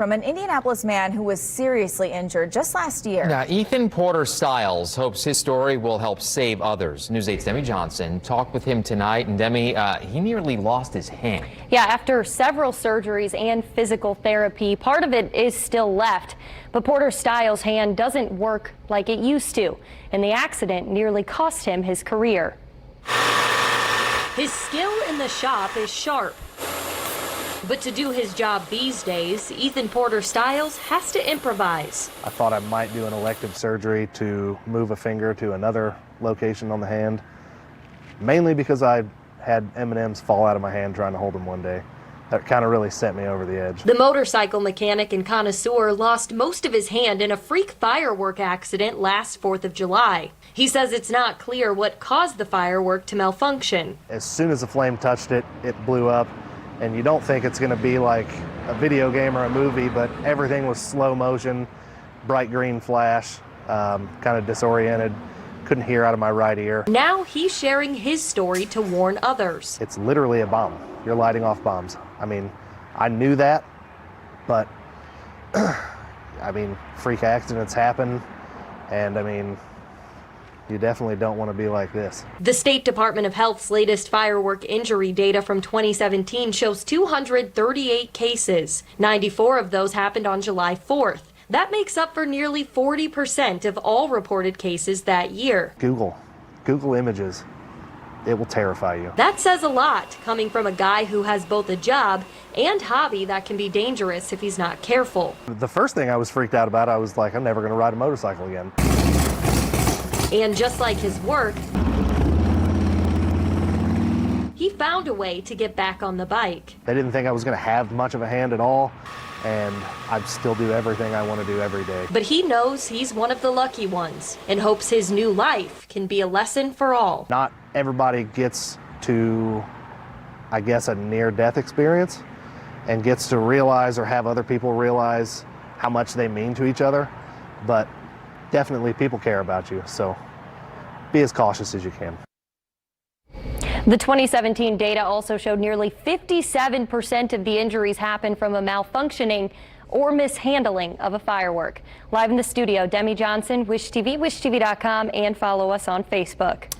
From an Indianapolis man who was seriously injured just last year. Now, Ethan Porter Stiles hopes his story will help save others. News 8's Demi Johnson talked with him tonight, and Demi, he nearly lost his hand. Yeah, after several surgeries and physical therapy, part of it is still left. But Porter Stiles' hand doesn't work like it used to, and the accident nearly cost him his career. His skill in the shop is sharp. But to do his job these days, Ethan Porter Stiles has to improvise. I thought I might do an elective surgery to move a finger to another location on the hand, mainly because I had M&Ms fall out of my hand trying to hold them one day. That kind of really set me over the edge. The motorcycle mechanic and connoisseur lost most of his hand in a freak firework accident last 4th of July. He says it's not clear what caused the firework to malfunction. As soon as the flame touched it, it blew up. And you don't think it's going to be like a video game or a movie, but everything was slow motion, bright green flash, kind of disoriented, couldn't hear out of my right ear. Now he's sharing his story to warn others. It's literally a bomb. You're lighting off bombs. I mean, I knew that, but I mean, freak accidents happen, and I mean, you definitely don't want to be like this. The State Department of Health's latest firework injury data from 2017 shows 238 cases. 94 of those happened on July 4th. That makes up for nearly 40% of all reported cases that year. Google images. It will terrify you. That says a lot, coming from a guy who has both a job and hobby that can be dangerous if he's not careful. The first thing I was freaked out about, I was like, I'm never going to ride a motorcycle again. And just like his work, he found a way to get back on the bike. They didn't think I was going to have much of a hand at all, and I still do everything I want to do every day. But he knows he's one of the lucky ones and hopes his new life can be a lesson for all. Not everybody gets to, I guess, a near-death experience and gets to realize or have other people realize how much they mean to each other, but definitely people care about you, so be as cautious as you can. The 2017 data also showed nearly 57% of the injuries happened from a malfunctioning or mishandling of a firework. Live in the studio, Demi Johnson, Wish TV, wishtv.com, and follow us on Facebook.